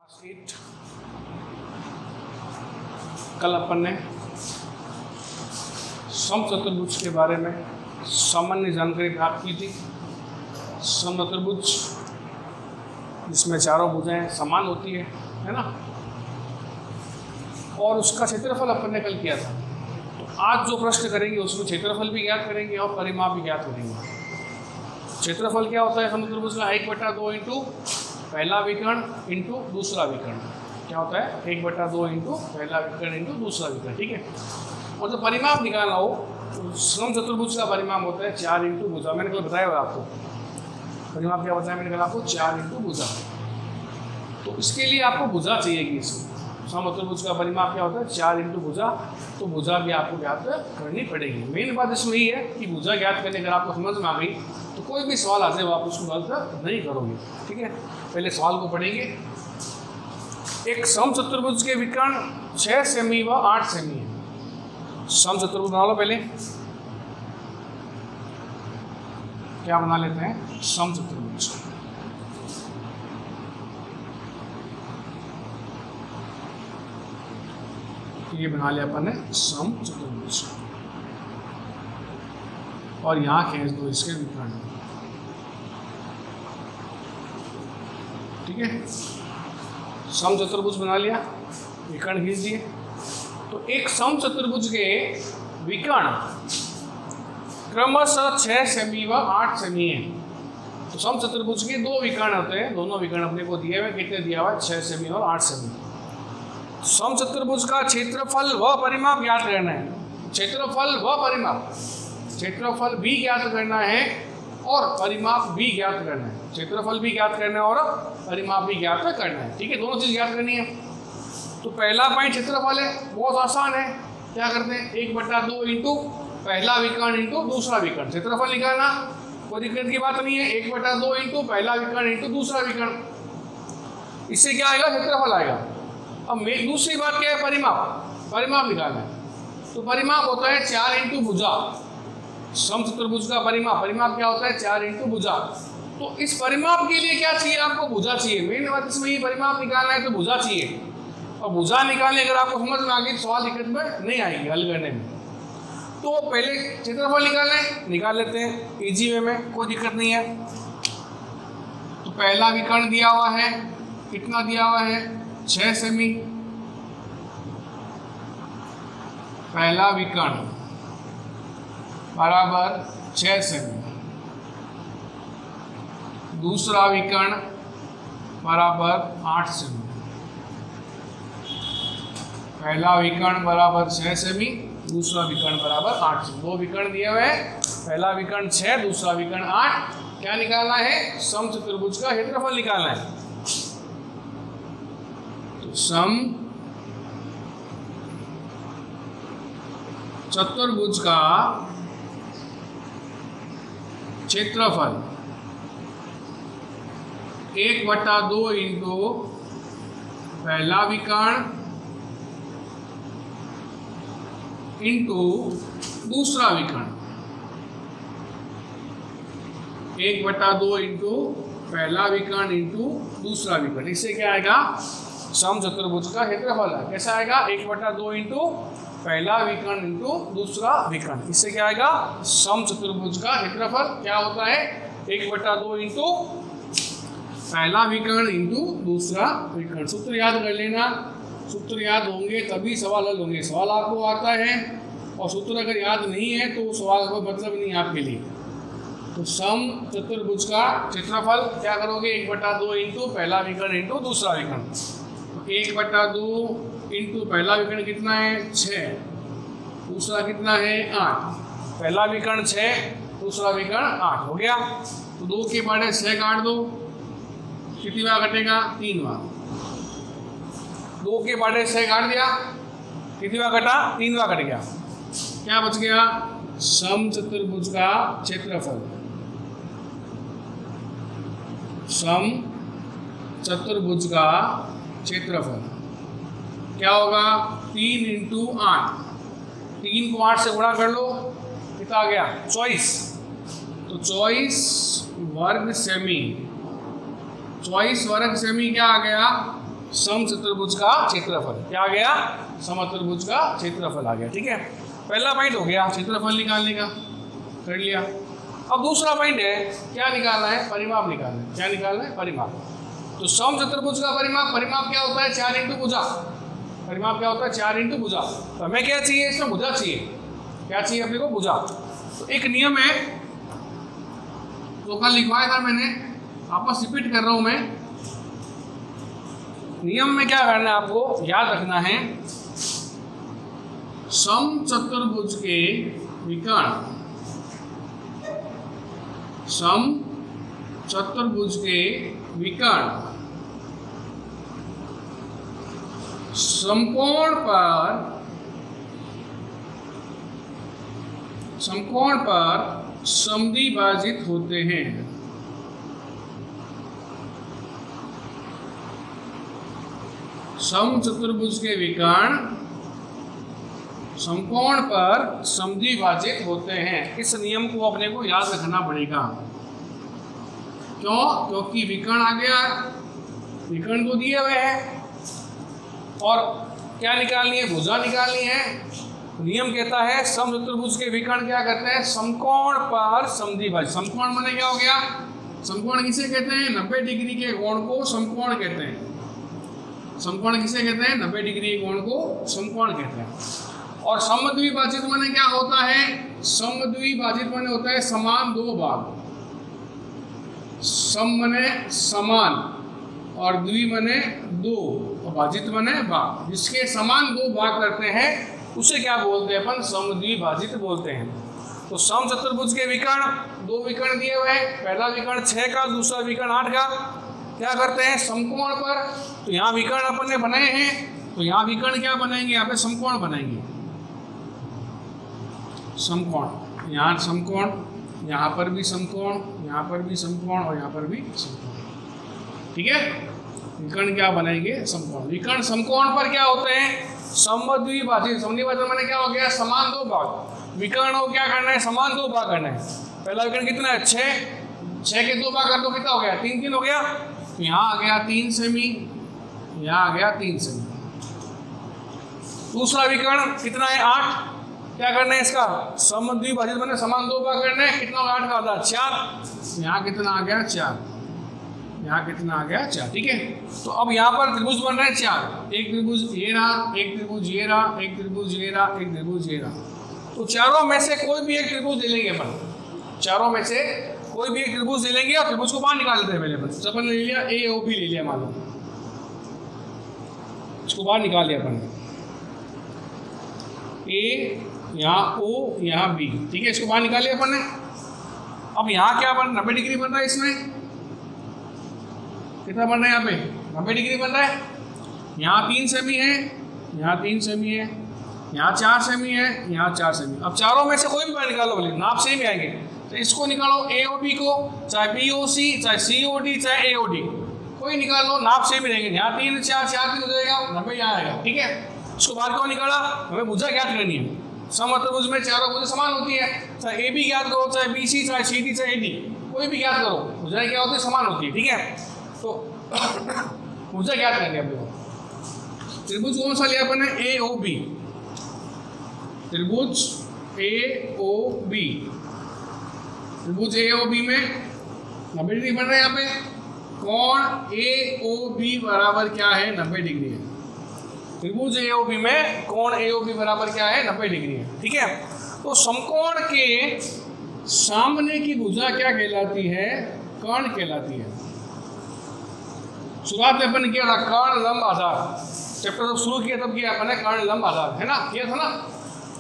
8 कल अपन ने समचतुर्भुज के बारे में सामान्य जानकारी प्राप्त की थी। समचतुर्भुज जिसमें चारों भुजाएं समान होती है ना, और उसका क्षेत्रफल अपन ने कल किया था। तो आज जो प्रश्न करेंगे उसमें क्षेत्रफल भी ज्ञात करेंगे और परिमाप भी ज्ञात करेंगे। क्षेत्रफल क्या होता है समचतुर्भुज का? 1/2 इंटू पहला विकर्ण इंटू दूसरा विकर्ण। क्या होता है? 1/2 इंटू पहला विकर्ण इंटू दूसरा विकर्ण। ठीक है। और जो परिमाप निकालना हो तो समचतुर्भुज का परिमाप होता है 4 इंटू भुजा। मैंने कल बताया हुआ आपको परिमाप क्या बताया मैंने कल आपको 4 इंटू भुजा। तो इसके लिए आपको भुजा चाहिएगी। इसमें समचतुर्भुज का परिमाप क्या होता है? 4 इंटू भुजा। तो भुजा भी आपको ज्ञात करनी पड़ेगी। मेन बात इसमें यही है कि भुजा ज्ञात करने अगर आपको समझ में आ गई तो कोई भी सवाल आ जाए आप उसको गलत नहीं करोगे। ठीक है। पहले सवाल को पढ़ेंगे। एक समचतुर्भुज के विकर्ण 6 सेमी व 8 सेमी है। समचतुर्भुज बना लो पहले। क्या बना लेते हैं? समचतुर्भुज। ये बना लिया अपन ने समचतुर्भुज, और यहाँ खींच दो इसके विकर्ण। ठीक है। समचतुर्भुज बना लिया, विकर्ण खींच दिए। तो एक समचतुर्भुज के विकर्ण क्रमशः 6 सेमी व 8 सेमी है। तो समचतुर्भुज के दो विकर्ण होते हैं। दोनों विकर्ण अपने को दिए हुए, कितने दिया हुआ है? 6 सेमी और 8 सेमी। समचतुर्भुज का क्षेत्रफल व परिमाप ज्ञात करना है। क्षेत्रफल व परिमाप, क्षेत्रफल भी ज्ञात करना है और परिमाप भी ज्ञात करना है। क्षेत्रफल भी ज्ञात करना है और परिमाप भी ज्ञात करना है। ठीक है। दोनों चीज ज्ञात करनी है। तो पहला पॉइंट क्षेत्रफल है, बहुत आसान है। क्या करते हैं? 1/2 इंटू पहला विकर्ण इंटू दूसरा विकर्ण। क्षेत्रफल निकालना कोई दिक्कत की बात नहीं है। 1/2 इंटू पहला विकर्ण इंटू दूसरा विकर्ण। इससे क्या आएगा? क्षेत्रफल आएगा। अब दूसरी बात क्या है? परिमाप। परिमाप निकालना है। तो परिमाप होता है 4 इंटू भुजा। समचतुर्भुज का परिमाप, परिमाप क्या होता है? 4 इंटू भुजा। तो इस परिमाप के लिए क्या चाहिए? आपको भुजा चाहिए। मेन बात इसमें ये परिमाप निकालना है तो भुजा चाहिए। और भुजा निकालने अगर आपको समझ में आ गई तो सवाल दिक्कत में नहीं आएगी हल करने में। तो पहले क्षेत्रफल निकालना है, निकाल लेते हैं इजी वे में, कोई दिक्कत नहीं है। तो पहला विकर्ण दिया हुआ है, कितना दिया हुआ है? 6 सेमी। पहला विकर्ण बराबर 6 सेमी। दूसरा विकर्ण बराबर 8 सेमी। पहला विकर्ण बराबर 6 सेमी, दूसरा विकर्ण बराबर 8 सेमी। दो विकर्ण दिए हुए हैं, पहला विकर्ण 6, दूसरा विकर्ण 8। क्या निकालना है? समचतुर्भुज का क्षेत्रफल निकालना है। तो सम चतुर्भुज का क्षेत्रफल 1/2 इंटू पहला विकर्ण इंटू दूसरा विकर्ण। 1/2 इंटू पहला विकर्ण इंटू दूसरा विकर्ण। इससे क्या आएगा? समचतुर्भुज का क्षेत्रफल है। कैसा आएगा? 1/2 इंटू पहला विकर्ण इंटू दूसरा विकर्ण। इससे क्या आएगा? समचतुर्भुज का क्षेत्रफल क्या होता है? 1/2 इंटू पहला विकर्ण इंटू दूसरा विकर्ण। सूत्र याद कर लेना। सूत्र याद होंगे तभी सवाल हल होंगे। सवाल आपको आता है और सूत्र अगर याद नहीं है तो सवाल का मतलब नहीं आपके लिए। तो सम चतुर्भुज का क्षेत्रफल क्या करोगे? 1/2 इंटू पहला विकर्ण इंटू दूसरा विकर्ण। 1/2 इंटू पहला विकर्ण कितना है? 6। दूसरा कितना है? 8। पहला विकर्ण 6, दूसरा विकर्ण 8 हो गया। तो 2 के बड़े 6 काट दो, कितनी बार कटेगा? 3 बार। 2 के बड़े 6 काट दिया, कितनी बार कटा? 3 बार कट गया। क्या बच गया? समचतुर्भुज का क्षेत्रफल। सम चतुर्भुज का क्षेत्रफल क्या होगा? 3 इंटू 8। 3 को 8 से गुणा कर लो, कितना आ गया? 24। तो 24 वर्ग सेमी, 24 वर्ग सेमी क्या आ गया? समचतुर्भुज का क्षेत्रफल। क्या आ गया? समचतुर्भुज का क्षेत्रफल आ गया। ठीक है, पहला पॉइंट हो गया क्षेत्रफल निकालने का, कर लिया। अब दूसरा पॉइंट है, क्या निकालना है? परिमाप निकालना है। क्या निकालना है? परिमाप। तो समचतुर्भुज का परिमाप, परिमाप क्या होता है? 4 इंटू भुजा। परिमाप क्या होता है? 4 इंटू भुजा। तो हमें क्या चाहिए? इसमें भुजा चाहिए। क्या चाहिए अपने को? भुजा। तो एक नियम है तो कल लिखवाया था मैंने, वापस रिपीट कर रहा हूं मैं। नियम में क्या करना है आपको याद रखना है, समचतुर्भुज के विकर्ण, समचतुर्भुज के विकर्ण समकोण पर समद्विभाजित होते हैं। समचतुर्भुज के विकर्ण समकोण पर समद्विभाजित होते हैं। इस नियम को अपने को याद रखना पड़ेगा। क्यों? क्योंकि विकर्ण आ गया, विकर्ण को दिए हुए हैं और क्या निकालनी है? भुजा निकालनी है। नियम कहता है समचतुर्भुज के विकर्ण क्या करते हैं? समकोण पर समद्विभाजित। समकोण माने क्या हो गया? समकोण किसे कहते हैं? 90 डिग्री के कोण को समकोण कहते हैं। समकोण किसे कहते हैं? 90 डिग्री के कोण को समकोण कहते हैं। और समद्विभाजित माने क्या होता है? समद्विभाजित माने होता है समान दो भाग। सम माने समान और द्वि माने दो और भाजित माने भाग। जिसके समान दो भाग करते हैं उसे क्या बोलते हैं? अपन समद्विभाजित बोलते हैं। तो समचतुर्भुज के विकर्ण, दो विकर्ण दिए हुए हैं। पहला विकर्ण 6 का, दूसरा विकर्ण 8 का। क्या करते हैं? समकोण पर। तो यहाँ विकर्ण अपन ने बनाए हैं, तो यहाँ विकर्ण क्या बनाएंगे? यहाँ पे समकोण बनाएंगे। समकोण, यहाँ समकोण, यहाँ पर भी समकोण, यहाँ पर भी समकोण और यहाँ पर भी समकोण। ठीक है, विकर्ण क्या बनाएंगे? समकोण। विकर्ण समकोण पर क्या होते हैं? समद्विभाजित। समद्विभाजित माने क्या हो गया? समान दो भाग। विकर्ण को क्या करना है? समान दो भाग करना है। पहला विकर्ण कितना है? 6 के दो भाग कर दो, कितना हो गया? 3 हो गया। तो यहाँ आ गया 3 सेमी, यहाँ आ गया 3 सेमी। दूसरा विकर्ण कितना है? 8। क्या करना है इसका? समद्विभाजित माने समान दो भाग करना है। कितना 8 का आधा? 4। यहाँ कितना आ गया? 4। यहाँ कितना आ गया? 4। ठीक है, तो अब यहाँ पर त्रिभुज बन रहे हैं 4। एक त्रिभुज ये रहा, एक त्रिभुज ये रहा, एक त्रिभुज ये रहा, एक त्रिभुज ये रहा। तो चारों में से कोई भी एक त्रिभुज ले लेंगे अपन। चारों में से कोई भी एक त्रिभुज ले लेंगे और त्रिभुज को बाहर निकाल देते हैं। पहले अपन अपन ले लिया ए ओ बी ले लिया, मान लो इसको बाहर निकाल लिया अपन। ए यहाँ ओ यहाँ बी, ठीक है, इसको बाहर निकाल लिया अपन ने। अब यहाँ क्या बन 90 डिग्री बन रहा है। इसमें कितना बन रहा है? यहाँ पे 90 डिग्री बन रहा है। यहाँ 3 सेमी है, यहाँ 3 सेमी है, यहाँ 4 सेमी है, यहाँ 4 सेमी। अब चारों में से कोई भी बाहर निकालो, बोले नाप सेम ही आएंगे। तो इसको निकालो ए ओ बी को, चाहे बी ओ सी, चाहे सी ओ डी, चाहे ए ओ डी, कोई निकाल लो, नाप सेम ही रहेंगे। यहाँ 3 4 4 3 हो जाएगा, 90 यहाँ आएगा। ठीक है, इसको बाहर क्यों निकाला? हमें भुजा ज्ञात करनी है। समचतुर्भुज में चारों भुजा समान होती है। चाहे ए बी ज्ञात करो, चाहे बी सी, चाहे सी डी, चाहे ए डी, कोई भी ज्ञात करो, भुजाएं क्या होती है? समान होती है। ठीक है, तो भुजा ज्ञात करनी है अपने को। त्रिभुज कौन सा लिया अपन ने? ए ओ बी। त्रिभुज ए ओ बी, त्रिभुज ए ओ बी में 90 डिग्री बन रहा है। यहाँ पे कोण ए ओ बी बराबर क्या है? 90 डिग्री है। त्रिभुज ए ओ बी में कोण ए ओ बी बराबर क्या है? 90 डिग्री है। ठीक है, तो समकोण के सामने की भुजा क्या कहलाती है? कर्ण कहलाती है। शुरुआत में अपन किया था कर्ण लंब आधार, चैप्टर जब शुरू किया तब किया अपन ने कर्ण लंब आधार, है ना, किया था ना।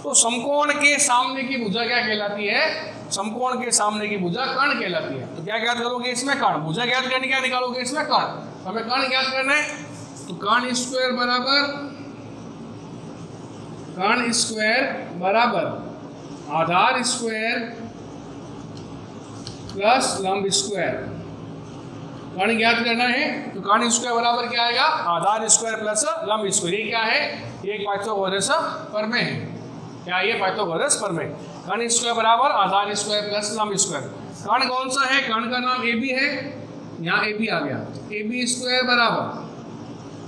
तो समकोण के सामने की भुजा क्या कहलाती है? समकोण के सामने की भुजा कर्ण कहलाती है। तो क्या ज्ञात करोगे इसमें? कर्ण। भुजा ज्ञात करने क्या निकालोगे इसमें? कर्ण। हमें कर्ण ज्ञात करना है, तो कर्ण स्क्वायर बराबर आधार स्क्वायर प्लस लंब स्क्वायर। कर्ण ज्ञात करना है तो कर्ण स्क्वायर बराबर क्या आएगा? आधार स्क्वायर प्लस लंब स्क्वायर। ये क्या है? ये पाइथागोरस प्रमेय है। क्या ये? पाइथागोरस प्रमेय। कर्ण स्क्वायर बराबर आधार स्क्वायर प्लस लंब स्क्वायर। कर्ण कौन सा है? कर्ण का नाम ए बी है। यहाँ ए बी आ गया। ए बी स्क्वायर बराबर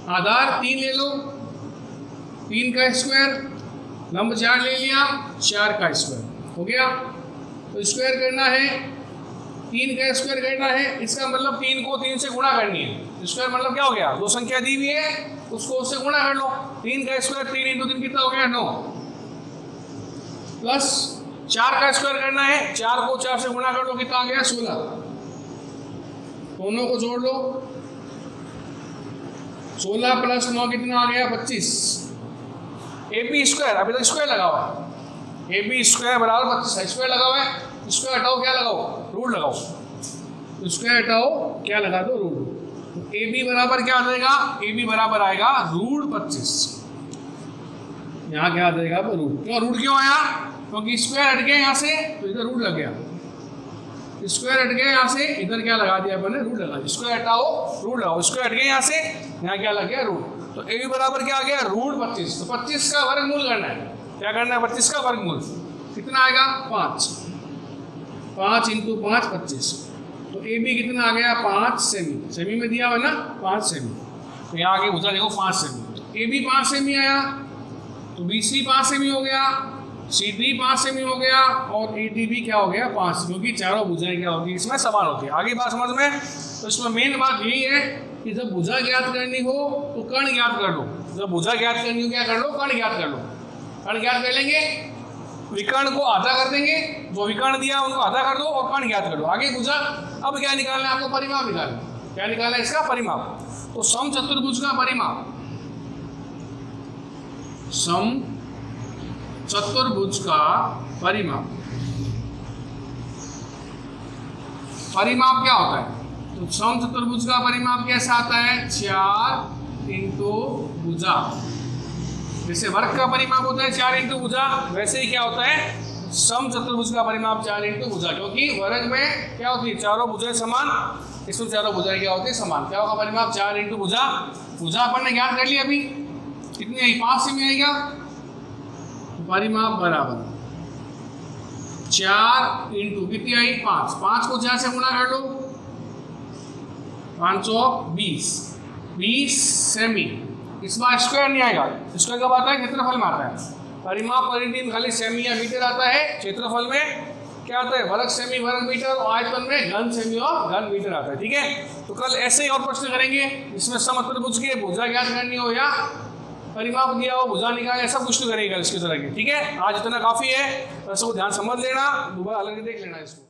आधार 3 ले लो, 3 का स्क्वायर, लंब 4 ले लिया, 4 का स्क्वायर हो गया। तो स्क्वायर करना है, 3 का स्क्वायर करना है, इसका मतलब 3 को 3 से गुणा करनी है। स्क्वायर मतलब क्या हो गया, दो संख्या दी हुई है उसको उससे गुणा कर लो। 3 का स्क्वायर 3 × 3 कितना हो गया 9, प्लस 4 का स्क्वायर करना है, 4 को 4 से गुणा कर लो, कितना आ गया 16, दोनों को जोड़ लो, 16 + 9 कितना आ गया 25। AB स्क्वायर, अभी तक स्क्वायर लगा हुआ है, AB स्क्वायर बराबर 25, स्क्वायर लगा हुआ है, स्क्वायर हटाओ क्या लगाओ, रूट लगाओ, स्क्वायर हटाओ क्या लगा दो, रूट। AB बराबर क्या आ जाएगा, AB बराबर आएगा √25। यहाँ क्या आ जाएगा रूट, क्यों रूट क्यों आया, क्योंकि स्क्वायर हट गया यहाँ से तो इधर रूट लग गया, स्क्वायर हट गया यहाँ से इधर क्या लगा दिया अपने, रूट लगा दिया। स्क्वायर हटाओ रूट लगाओ, स्क्वायर हट गया यहाँ से, यहाँ क्या लग गया रूट। तो AB बराबर क्या आ गया √25। तो 25 का वर्गमूल करना है, क्या करना है 25 का वर्गमूल, कितना आएगा 5, 5 × 5 25। तो AB कितना आ गया 5 सेमी, सेमी में दिया हुआ ना 5 सेमी, तो यहाँ आगे भुजा देखो 5 सेमी। तो AB 5 सेमी आया, तो BC 5 सेमी हो गया, CD 5 सेमी हो गया, और AD भी क्या हो गया 5, क्योंकि चारों भुजाएं क्या होगी इसमें समान होती है। आगे बात समझ में। तो इसमें मेन बात यही है कि जब भुजा ज्ञात करनी हो तो कर्ण ज्ञात कर लो, जब भुजा ज्ञात करनी हो क्या कर लो, कर्ण ज्ञात कर लो। कर्ण ज्ञात कर लेंगे, विकर्ण को आधा कर देंगे, जो विकर्ण दिया उनको आधा कर दो और कर्ण ज्ञात कर दो, आगे भुजा। अब क्या निकालना है आपको, परिमाप निकालना, क्या निकालना है इसका परिमाप। तो समचतुर्भुज का परिमाप, समचतुर्भुज का परिमाप, परिमाप क्या होता है, तो समचतुर्भुज का परिमाप कैसा आता है, 4 × भुजा। जैसे वर्ग का परिमाप होता है 4 × भुजा, वैसे ही क्या होता है समचतुर्भुज का परिमाप 4 × भुजा, क्योंकि वर्ग में क्या होती है चारों भुजाएं समान, इसमें चारों भुजाएं क्या होती है समान। क्या होगा परिमाप 4 × भुजा। भुजा अपन ने ज्ञात कर लिया, अभी कितनी आई 5 सेमी आएगा, परिमाप बराबर 4 × कितनी आई 5, 5 को 4 से गुणा कर लो, 520, 20 सेमी। इस बार स्क्वायर नहीं आएगा, स्क्वायर कब आता है क्षेत्रफल में आता है। परिमाप परिधि खाली सेमी या मीटर आता है, क्षेत्रफल में क्या आता है वर्ग सेमी वर्ग मीटर, और आयतन में घन सेमी और घन मीटर आता है। ठीक है, तो कल ऐसे ही और प्रश्न करेंगे इसमें समचतुर्भुज के भुजा ज्ञात करनी हो या परिमाप दिया हो भुजा निकाले, ऐसा कुछ नहीं करेगा इसकी तरह के। ठीक है, आज इतना काफी है, सबको ध्यान समझ लेना, दोबारा अलग देख लेना इसको।